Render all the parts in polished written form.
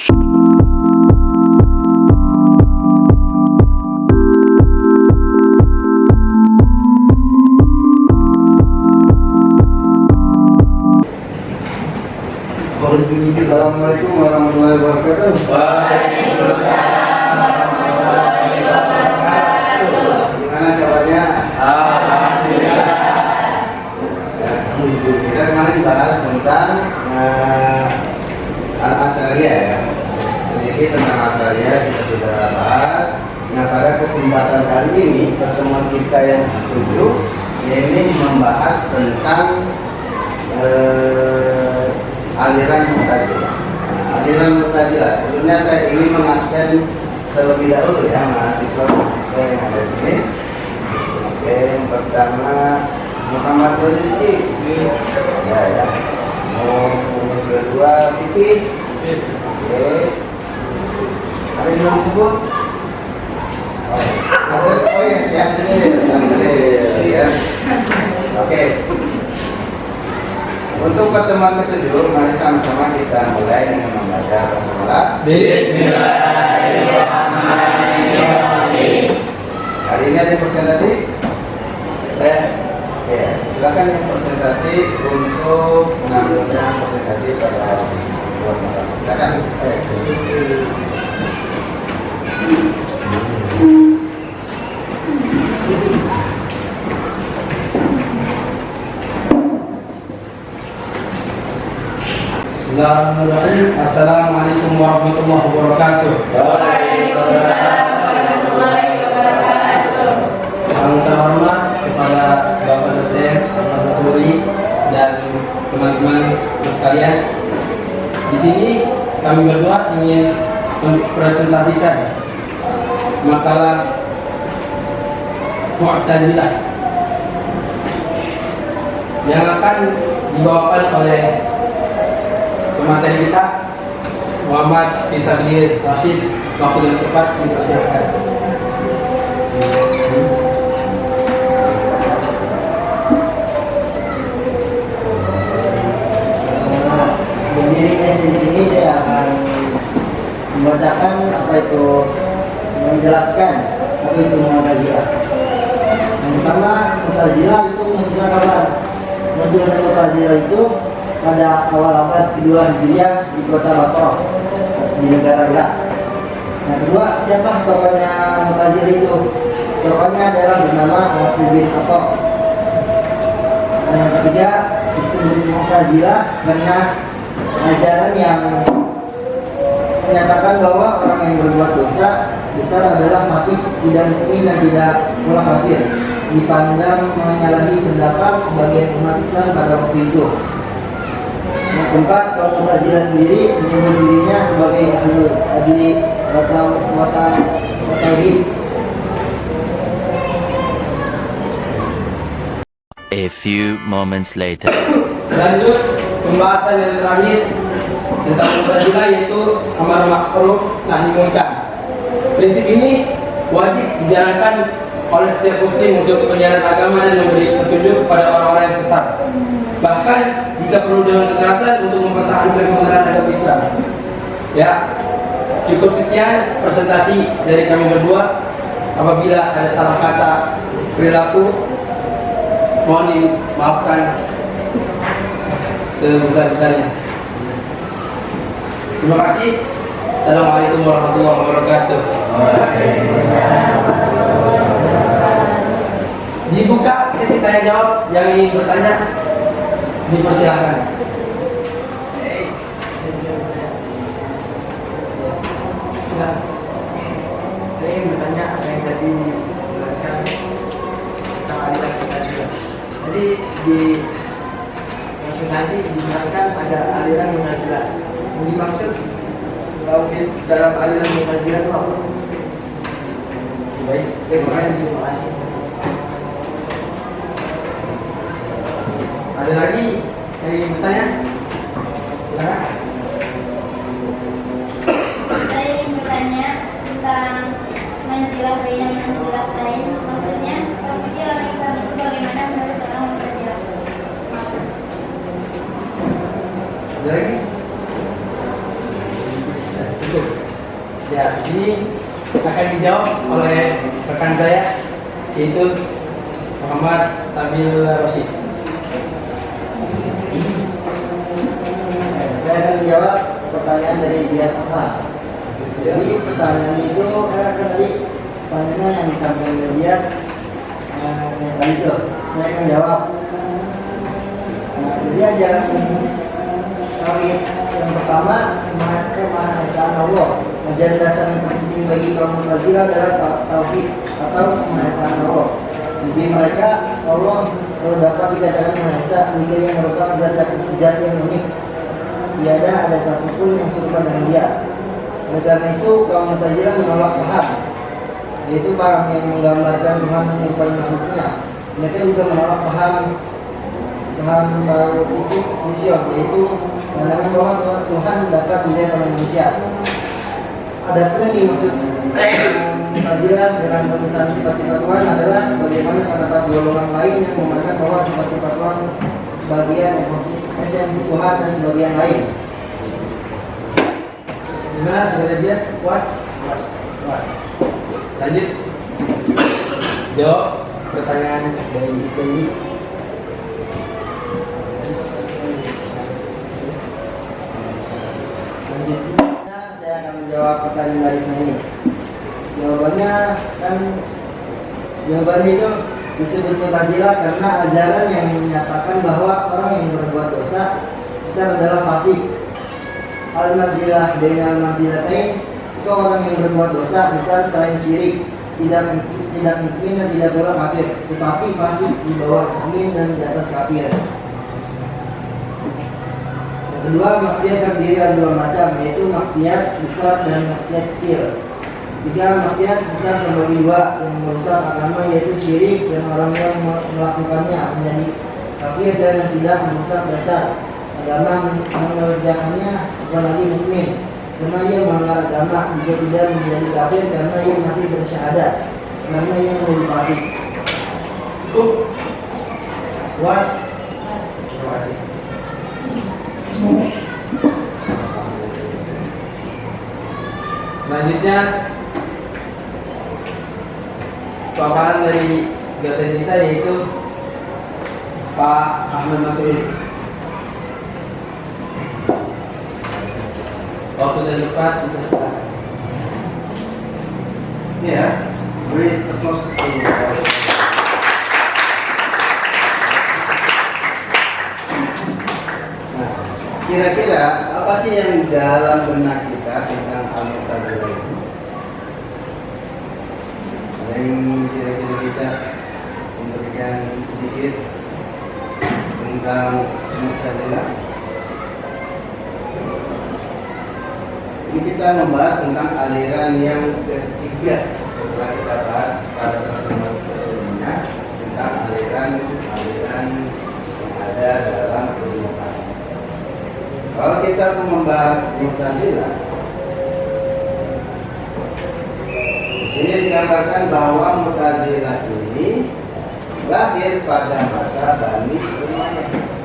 Assalamualaikum warahmatullahi wabarakatuh. Waalaikumsalam warahmatullahi wabarakatuh. Gimana kabarnya? Alhamdulillah. Kita kemarin bahas tentang Al-Asy'ariyah ya. Sedikit tentang Al-Asy'ariyah kita sudah bahas. Nah, pada kesempatan kali ini pertemuan kita yang ketujuh ini membahas tentang aliran Mu'tazilah. Aliran Mu'tazilah. Sebelumnya saya ingin mengaksen terlebih dahulu ya mahasiswa yang ada di sini. Oke, yang pertama Muhammad Rizki. Ya. Yang kedua Vicky. Oke. Ada yang belum disebut? Oh ya, ya. Oke. Untuk pertemuan ketujuh, mari sama-sama kita mulai dengan membaca basmalah. Bismillahirrahmanirrahim. Hari ini ada presentasi? Saya. Oke, silakan yang presentasi untuk mengambilkan presentasi pada buat malam. Silakan. Bismillahirrahmanirrahim. Assalamualaikum warahmatullahi wabarakatuh. Waalaikumsalam warahmatullahi wabarakatuh. Yang terhormat kepada Bapak dosen Ahmad Basuri dan teman-teman sekalian. Di sini kami berdua ingin mempresentasikan makalah Mu'tazilah yang akan dibawakan oleh pemateri kita Muhammad Fisabilir Rashid. Waktu dan tempat dipersiapkan. Berdiri di sini saya akan membacakan apa itu, menjelaskan apa itu Mu'tazilah. Yang pertama, Mu'tazilah itu munculnya kapan? Munculnya Mu'tazilah itu pada awal abad kedua Hijriah di kota Basrah di negara Irak. Yang kedua, siapa tokohnya Mu'tazilah itu? Tokohnya adalah bernama Nasir bin Atha. Dan yang ketiga, disebut Mu'tazilah karena ajaran yang menyatakan bahwa orang yang berbuat dosa besar adalah masih tidak mukmin dan tidak pula kafir, dipandang menyalahi pendapat sebagian umat Islam pada waktu itu. Yang keempat, kaum Mu'tazilah sendiri menyebut dirinya sebagai ahlul adli wa tauhid. A few moments later. Lanjut pembahasan yang terakhir tentang Mu'tazilah, yaitu amar ma'ruf nahi munkar. Prinsip ini wajib dijalankan oleh setiap muslim untuk penyiaran agama dan memberi petunjuk kepada orang-orang yang sesat. Bahkan jika perlu dengan kekerasan untuk mempertahankan kebenaran agama Islam. Ya, cukup sekian presentasi dari kami berdua. Apabila ada salah kata perilaku, mohon dimaafkan sebesar-besarnya. Terima kasih. Assalamualaikum warahmatullahi wabarakatuh. Dibuka sesi tanya jawab. Yang ingin bertanya dipersilakan. Saya ingin bertanya apa yang tadi dijelaskan tentang aliran Mu'tazilah. Jadi di presentasi dijelaskan ada aliran Mu'tazilah. Yang dimaksud dalam aliran Mu'tazilah itu apa? Baik, Terima kasih. ada lagi yang ingin bertanya? Silakan. Saya ingin bertanya tentang manzilah baina manzilatain. Maksudnya posisi orang Islam itu bagaimana menurut orang Mu'tazilah? Ada lagi? Cukup. Ya, di sini akan dijawab oleh rekan saya, yaitu Muhammad Sabil Rosyid. Saya akan menjawab pertanyaan dari dia Tuhan. Jadi pertanyaan itu kan tadi pertanyaannya yang disampaikan oleh dia yang tadi itu. Saya akan jawab. Jadi ajaran tauhid yang pertama kemahaesaan Allah. Ajaran dasar yang terpenting bagi kaum Mu'tazilah adalah tauhid atau kemahaesaan Allah. Jadi mereka Allah kalau dapat dikatakan Maha Esa, jika yang merupakan zat yang unik. Tiada ada satupun yang serupa dengan dia. Oleh karena itu kaum Mu'tazilah menolak paham, yaitu paham yang menggambarkan Tuhan menyerupai makhluknya. Mereka juga menolak paham baru itu vision, yaitu pandangan bahwa Tuhan dapat dilihat oleh manusia. Ada pun yang dimaksud Mu'tazilah dengan pemisahan sifat-sifat Tuhan adalah sebagaimana pendapat golongan lain yang memandang bahwa sifat-sifat Tuhan sebagian esensi Tuhan dan sebagian lain. Gimana sudah dia? Puas? Puas. Lanjut. Jawab pertanyaan dari Islami. Selanjutnya saya akan menjawab pertanyaan dari sini. Jawabannya itu disebut Mu'tazilah karena ajaran yang menyatakan bahwa orang yang berbuat dosa besar adalah fasik. Al-Manzilah dengan Manzilatain itu orang yang berbuat dosa besar selain syirik, tidak mungkin dan tidak pula kafir, tetapi fasik di bawah mukmin dan di atas kafir. Yang kedua, maksiat terdiri dari dua macam, yaitu maksiat besar dan maksiat kecil. Tiga, maksiat besar terbagi dua, yang merusak agama yaitu syirik dan orang yang melakukannya menjadi kafir, dan yang tidak merusak dasar agama mengerjakannya apalagi mukmin, karena ia melanggar agama, juga tidak menjadi kafir karena ia masih bersyahadat, karena ia menjadi fasik. Cukup. Puas. Terima kasih. Selanjutnya paparan dari dosen kita yaitu Pak Ahmad Masud. Waktu dan tempat kita silakan. Ya, beri applause. Nah, kira-kira apa sih yang dalam benak kita tentang Al-Mu'tazilah itu? Ada yang kira-kira bisa memberikan sedikit tentang Mu'tazilah? Ini kita membahas tentang aliran yang ketiga setelah kita bahas pada pertemuan sebelumnya tentang aliran yang ada dalam ilmu kalam. Kalau kita membahas Mu'tazilah, di sini digambarkan bahwa Mu'tazilah ini lahir pada masa Bani Umayyah.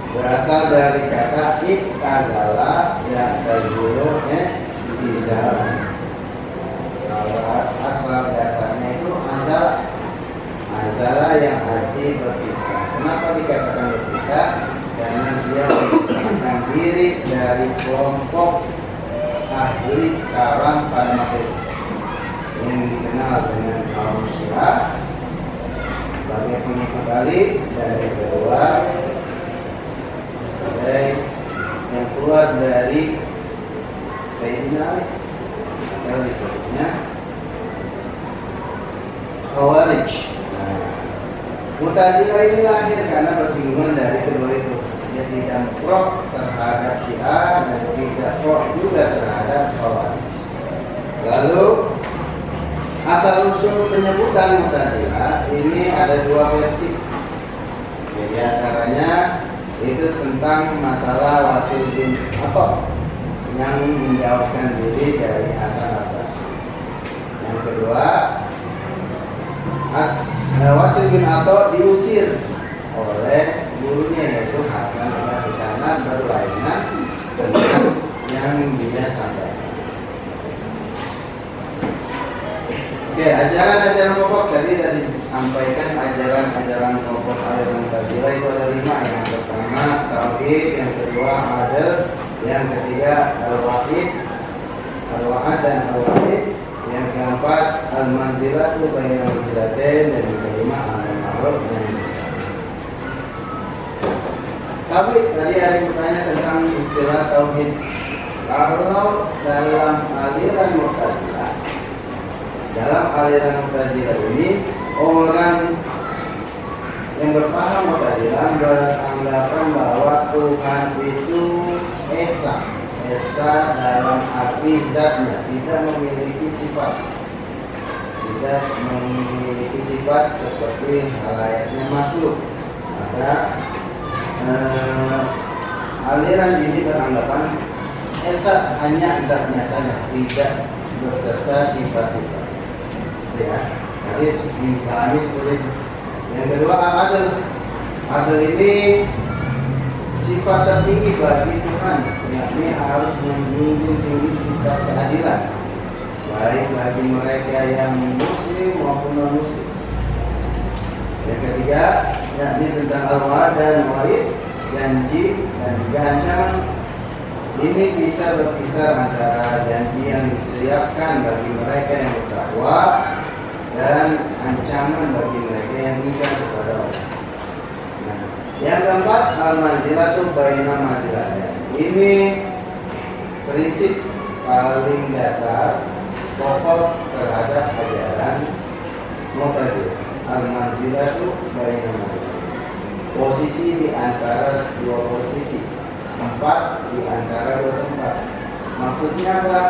Berasal dari kata iktazala yang terjuluknya di dalam. Kalau asal dasarnya itu azala yang arti berpisah. Kenapa dikatakan berpisah? Karena dia memisahkan diri dari kelompok ahli kalam pada masa itu yang dikenal dengan kaum Syiah sebagai pengikut Ali, dan yang kedua yang keluar dari Sayyidina Ali atau disebutnya Khawarij. Mu'tazilah ini lahir karena persinggungan dari kedua itu. Dia tidak pro terhadap Syiah dan tidak pro juga terhadap Khawarij. Lalu asal usul penyebutan Mu'tazilah ini ada dua versi. Di antaranya itu tentang masalah Wasil bin Atta yang menjauhkan diri dari Hasan al-Basri. Yang kedua, Wasil bin Atta diusir oleh gurunya yaitu Hasan al-Basri karena berlainan dengan yang yang dia sampaikan. Oke, ajaran-ajaran pokok tadi sudah disampaikan. Ajaran-ajaran pokok aliran Mu'tazilah itu ada 5. Yang pertama tauhid, yang kedua adil, yang ketiga al-wahid, al-wahad dan al-wahid, yang keempat al-manzilatu baina manzilatain, dan yang kelima al-ma'ruf. Tauhid, tadi ada yang bertanya tentang istilah tauhid. Kalau dalam aliran Mu'tazilah, ini orang yang berpaham Mu'tazilah beranggapan bahwa Tuhan itu esa dalam arti zatnya, tidak memiliki sifat, seperti halayaknya makhluk. Maka aliran ini beranggapan esa hanya zatnya saja, tidak berserta sifat-sifat. Ya, jadi dipahami seperti itu. Yang kedua adil. Adil ini sifat tertinggi bagi Tuhan, yakni harus menjunjung tinggi sifat keadilan, baik bagi mereka yang muslim maupun non muslim. Yang ketiga, yakni tentang al-wa'd dan wa'id, janji dan juga ancaman. Ini bisa berkisar antara janji yang disiapkan bagi mereka yang bertakwa dan ancaman bagi mereka yang ingkar kepada Allah. Nah, yang keempat, al-manzilatu baina manzilatain. Ini prinsip paling dasar pokok terhadap ajaran Mu'tazilah. Al-manzilatu baina manzilatain. Posisi di antara dua posisi, tempat di antara dua tempat. Maksudnya apa?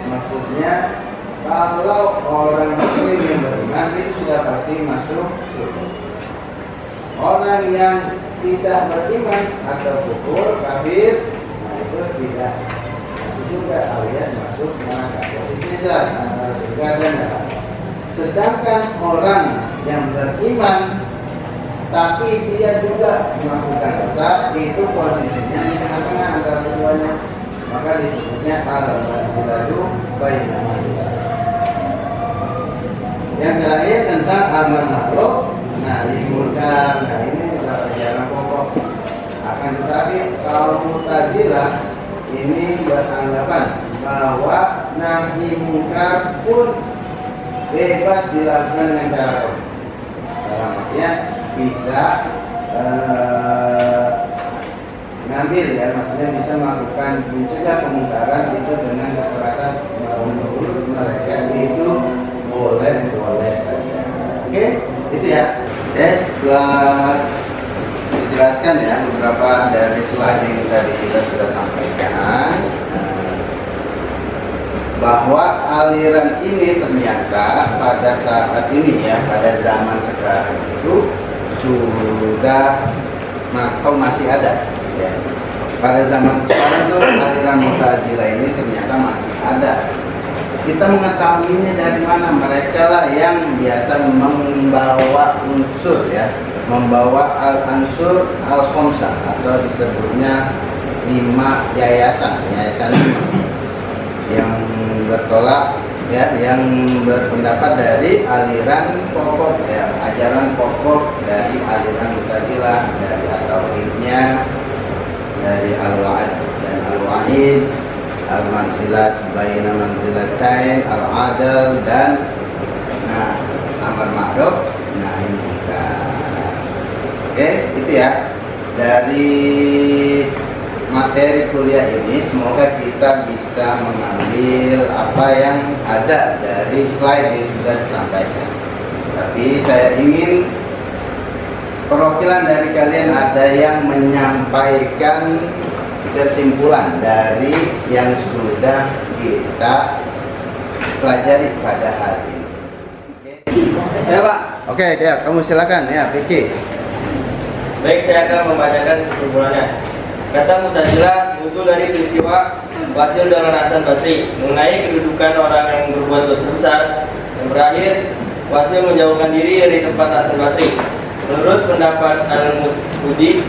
Maksudnya kalau orang muslim yang beriman itu sudah pasti masuk surga. Orang yang tidak beriman atau kufur, kafir, nah itu tidak masuk surga, alias masuk neraka. Posisinya jelas antara surga dan neraka. Sedangkan orang yang beriman tapi dia juga melakukan dosa, itu posisinya di tengah-tengah antara keduanya. Maka disebutnya al-manzilatu baina manzilatain. Yang terakhir tentang amar ma'ruf nahi munkar. Nah, ini adalah ajaran pokok. Akan tetapi kaum Mu'tazilah ini beranggapan bahwa nahi munkar pun bebas dilakukan dengan cara apa? Dalam artian bisa ngambil, ya, maksudnya bisa melakukan mencegah kemungkaran itu dengan kekerasan menurut mereka itu boleh saja. Oke, itu ya. Setelah dijelaskan ya beberapa dari slide yang tadi kita sudah sampaikan, bahwa aliran ini ternyata pada saat ini ya, pada zaman sekarang itu sudah atau masih ada ya. Pada zaman sekarang tuh aliran Mu'tazilah ini ternyata masih ada. Kita mengetahuinya dari mana? Mereka lah yang biasa membawa unsur ya, membawa al-ansur al-khomsah atau disebutnya 5 yayasan 5 yang bertolak ya, yang berpendapat dari aliran pokok ya, ajaran pokok dari aliran Mu'tazilah, dari at-tauhidnya, dari al-wa'd dan al-wa'id, al-manzilat baina manzilatain, al-adl, dan amar ma'ruf nahi munkar. Oke, itu ya dari materi kuliah ini. Semoga kita bisa mengambil apa yang ada dari slide yang sudah disampaikan. Tapi saya ingin perwakilan dari kalian ada yang menyampaikan kesimpulan dari yang sudah kita pelajari pada hari ini. Ya Pak. Oke, dia, kamu silakan ya, Vicky. Baik, saya akan membacakan kesimpulannya. Kata Mu'tazilah muncul dari peristiwa Wasil dengan Hasan Basri mengenai kedudukan orang yang berbuat dosa besar, yang berakhir Wasil menjauhkan diri dari tempat Hasan Basri. Menurut pendapat Al-Mus'udi,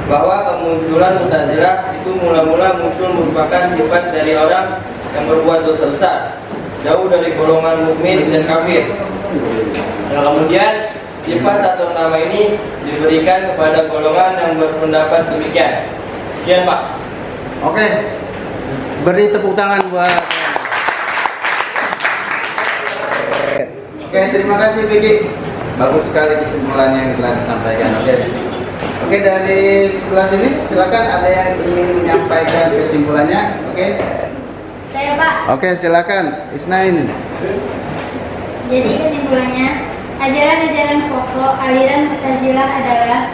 bahwa kemunculan Mu'tazilah itu mula-mula muncul merupakan sifat dari orang yang berbuat dosa besar, jauh dari golongan mukmin dan kafir. Nah, kemudian sifat atau nama ini diberikan kepada golongan yang berpendapat demikian. Sekian, Pak. Oke, beri tepuk tangan buat. Oke, terima kasih Vicky. Bagus sekali kesimpulannya yang telah disampaikan. Oke, dari sebelah sini silakan, ada yang ingin menyampaikan kesimpulannya. Oke. Saya Pak. Oke, silakan Isnain. Jadi kesimpulannya, ajaran-ajaran pokok aliran Mu'tazilah adalah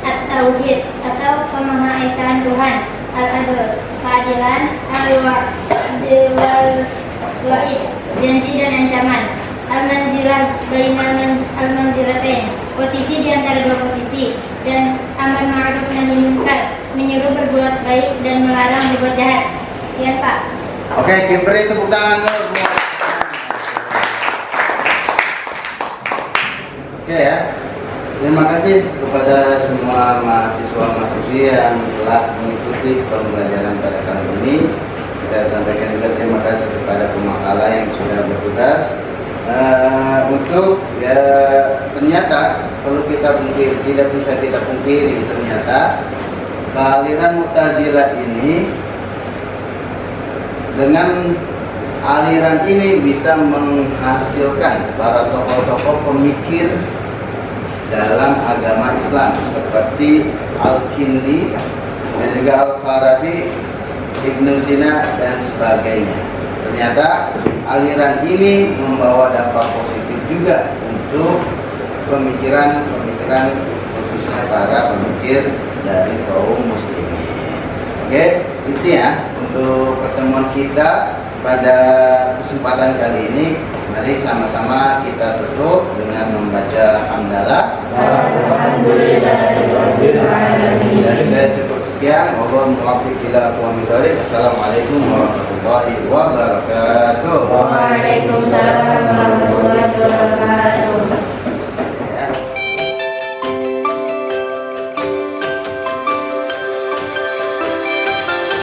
at-tauhid atau kemahaisahan Tuhan, al-adl, keadilan, al-wa'id, janji dan ancaman, al-manzilah bainal al-manzilatain, posisi di antara dua posisi, dan amar ma'ruf nahi munkar, menyuruh berbuat baik dan melarang berbuat jahat. Sekian Pak. Oke, Kimberly tepuk tangan dulu. Oke ya. Terima kasih kepada semua mahasiswa-mahasiswi yang telah mengikuti pembelajaran pada kali ini. Kita sampaikan juga terima kasih kepada pemakala yang sudah bertugas. Untuk ya, ternyata kalau kita pungkiri, tidak bisa kita pungkiri, ternyata aliran Mu'tazilah ini dengan aliran ini bisa menghasilkan para tokoh-tokoh pemikir dalam agama Islam seperti Al-Kindi dan juga Al-Farabi, Ibnu Sina dan sebagainya. Ternyata aliran ini membawa dampak positif juga untuk pemikiran-pemikiran khususnya para pemikir dari kaum muslimin. Oke, itu ya untuk pertemuan kita pada kesempatan kali ini. Mari sama-sama kita tutup dengan membaca hamdalah. Dari saya cukup sekian. Wallahul muwaffiq ila aqwamit thoriq. Assalamualaikum warahmatullahi wabarakatuh. Waalaikumsalam warahmatullahi wabarakatuh.